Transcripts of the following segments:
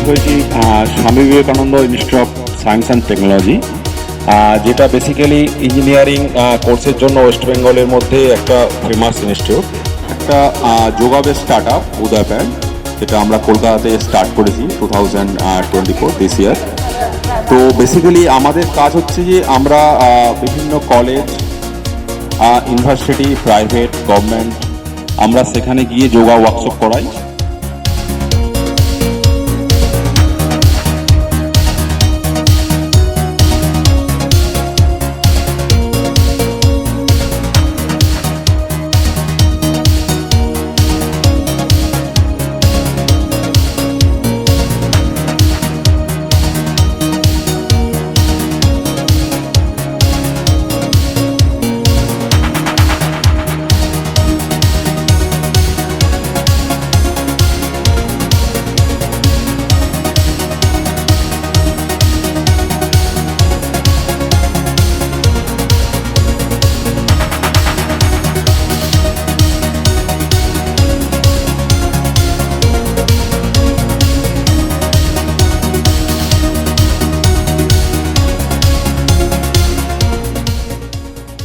হয়েছি Swami Vivekananda institute of science and technology, যেটা basically engineering কোর্সের জন্য ওয়েস্ট বেঙ্গলের মধ্যে একটা ফেমাস ইনস্টিটিউট। একটা যোগা বেস স্টার্ট আপ উদয়প্যাড, যেটা আমরা কলকাতাতে স্টার্ট করেছি 2024 দিস ইয়ার। তো বেসিক্যালি আমাদের কাজ হচ্ছে যে আমরা বিভিন্ন কলেজ, ইউনিভার্সিটি, প্রাইভেট, গভর্নমেন্ট, আমরা সেখানে গিয়ে যোগা ওয়ার্কশপ করাই।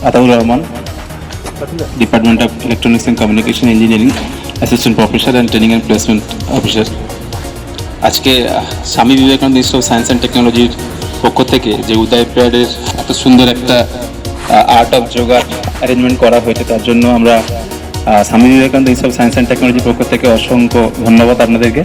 Ataur Rahman, department of electronics and communication engineering, assistant professor and training and placement officer. আজকে Swami Vivekananda institute of science and টেকনোলজির পক্ষ থেকে যে উদয়প্যাডের এত সুন্দর একটা আর্ট অফ যোগা অ্যারেঞ্জমেন্ট করা হয়েছে, তার জন্য আমরা Swami Vivekananda institute of science and টেকনোলজির পক্ষ থেকে অসংখ্য ধন্যবাদ আপনাদেরকে।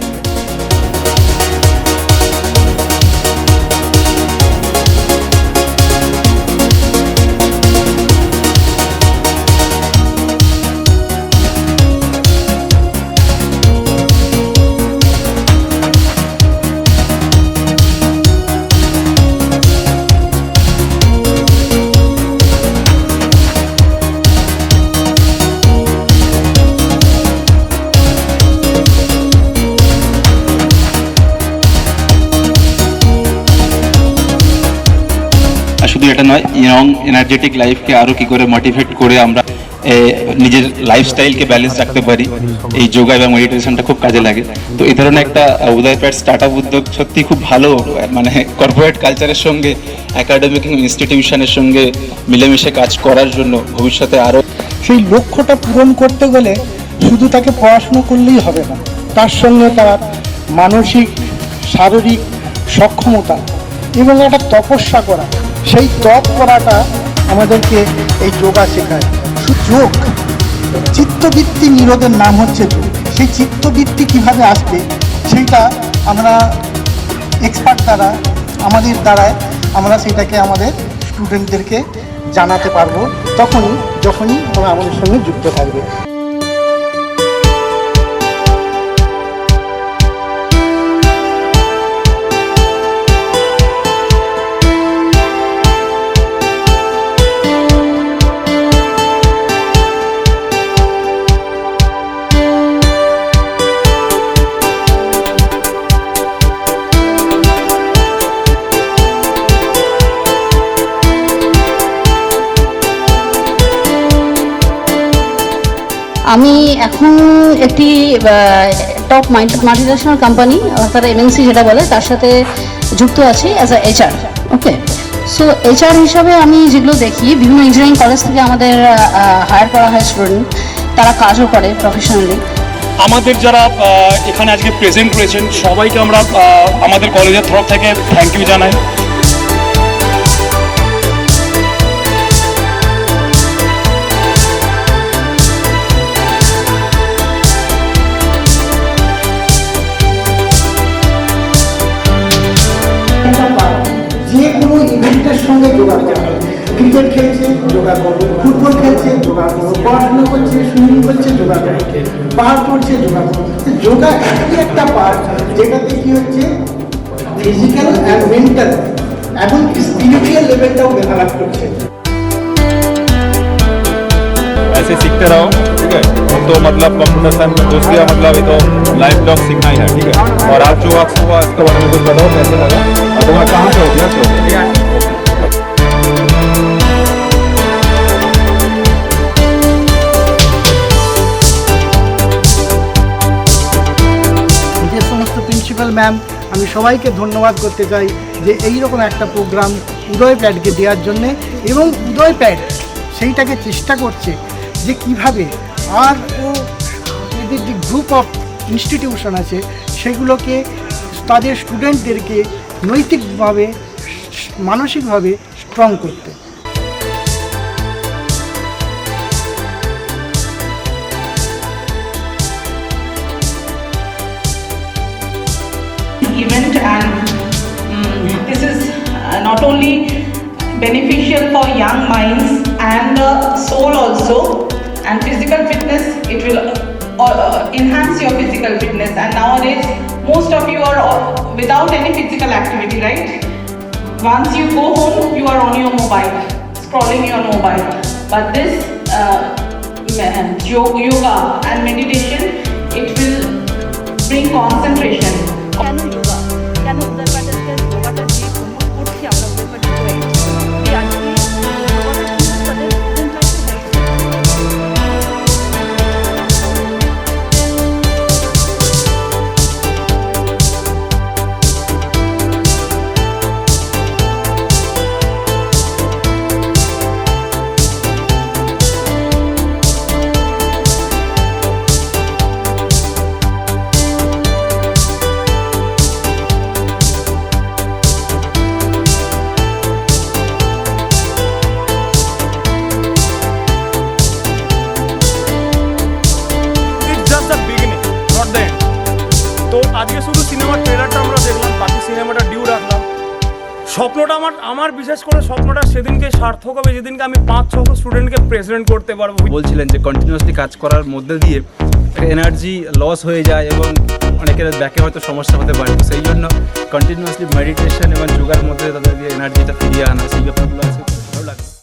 শুধু এটা নয়, ইয়ং এনার্জেটিক লাইফকে আরও কী করে মোটিভেট করে আমরা নিজের লাইফস্টাইলকে ব্যালেন্স রাখতে পারি, এই যোগা এবং মেডিটেশনটা খুব কাজে লাগে। তো এই ধরনের একটা উদয়প্যাড স্টার্ট আপ উদ্যোগ সত্যি খুব ভালো, মানে কর্পোরেট কালচারের সঙ্গে একাডেমিক ইনস্টিটিউশনের সঙ্গে মিলেমিশে কাজ করার জন্য ভবিষ্যতে আরও সেই লক্ষ্যটা পূরণ করতে গেলে শুধু তাকে পড়াশুনো করলেই হবে না, তার সঙ্গে তার মানসিক শারীরিক সক্ষমতা এবং একটা তপস্যা করা, সেই তপ করাটা আমাদেরকে এই যোগা শেখায়। যোগ চিত্তবৃত্তি নিরোধের নাম হচ্ছে যোগ। সেই চিত্তবৃত্তি কিভাবে আসবে সেইটা আমরা এক্সপার্ট দ্বারা, আমাদের দ্বারায় আমরা সেটাকে আমাদের স্টুডেন্টদেরকে জানাতে পারবো যখনই ওরা আমাদের সঙ্গে যুক্ত থাকবে। আমি এখন একটি টপ মাল্টিন্যাশনাল কোম্পানি, তারা এমএনসি যেটা বলে, তার সাথে যুক্ত আছি as a HR. Okay, so HR হিসাবে আমি যেগুলো দেখি, বিভিন্ন ইঞ্জিনিয়ারিং কলেজ থেকে আমাদের হায়ার করা হয় স্টুডেন্ট, তারা কাজও করে প্রফেশনালি। আমাদের যারা এখানে আজকে প্রেজেন্ট রয়েছেন সবাইকে আমরা আমাদের কলেজের তরফ থেকে থ্যাংক ইউ জানাই। যে কোনো ইভেন্টের সঙ্গে যোগা করা, ক্রিকেট খেলছে যোগা করবো, ফুটবল খেলছে যোগা করবো, পড়াশোনা করছে, সুইমিং করছে যোগা করবো, পার্ক করছে যোগা করবো। যোগা এমনই একটা পার্ট যেটাতে কি হচ্ছে ফিজিক্যাল অ্যান্ড মেন্টাল এবং স্পিরিচুয়াল লেভেলটাও ডেভেলপ করছে। ऐसे सीखते रहो, ठीक है। हम तो मतलब कंप्यूटर साइंस में घुस गया, मतलब ये तो लाइफ लॉन्ग सीखना ही है, ठीक है। और आज जो वर्क हुआ इसके बारे में कुछ बताओ, कैसे लगा और तुम्हें कहाँ से हो गया, ठीक है। যে সমস্ত প্রিন্সিপাল ম্যাম, আমি আমি সবাইকে ধন্যবাদ করতে চাই যে এই রকম একটা প্রোগ্রাম উদয় প্যাডকে দেওয়ার জন্যে, এবং উদয় প্যাড সেইটাকে চেষ্টা করছে যে কিভাবে আর ও এদের যে গ্রুপ অফ ইনস্টিটিউশন আছে সেগুলোকে তাদের স্টুডেন্টদেরকে নৈতিকভাবে মানসিকভাবে স্ট্রং করতে। Event, and this is not only beneficial for young minds and the soul also, and physical fitness, it will enhance your physical fitness. And nowadays most of you are without any physical activity, right? Once you go home, you are on your mobile, scrolling your mobile. But this yoga and meditation, it will bring concentration. কেন যোগা, কেন উদয় প্যাডেলকে যোগাটা যে promote করছি আমরা উদয় pedal এই আজকে যোগাটা কিন্তু তাদের student লাইফে আজকে শুধু সিনেমার ট্রেলারটা আমরা দেখলাম, বাকি সিনেমাটা ডিউ রাখলাম। স্বপ্নটা আমার বিশেষ করে স্বপ্নটা সেদিনকে সার্থক হবে যেদিনকে আমি 5-6 স্টুডেন্টকে প্রেজেন্ট করতে পারবো। বলছিলেন যে কন্টিনিউয়াসলি কাজ করার মধ্যে দিয়ে এনার্জি লস হয়ে যায় এবং অনেকের ব্যাকে হয়তো সমস্যা হতে পারে, সেই জন্য কন্টিনিউয়াসলি মেডিটেশন এবং যোগার মধ্যে তাদের এনার্জিটা ফিরিয়ে আনা, সেই ব্যাপারগুলো আছে ভালো লাগে।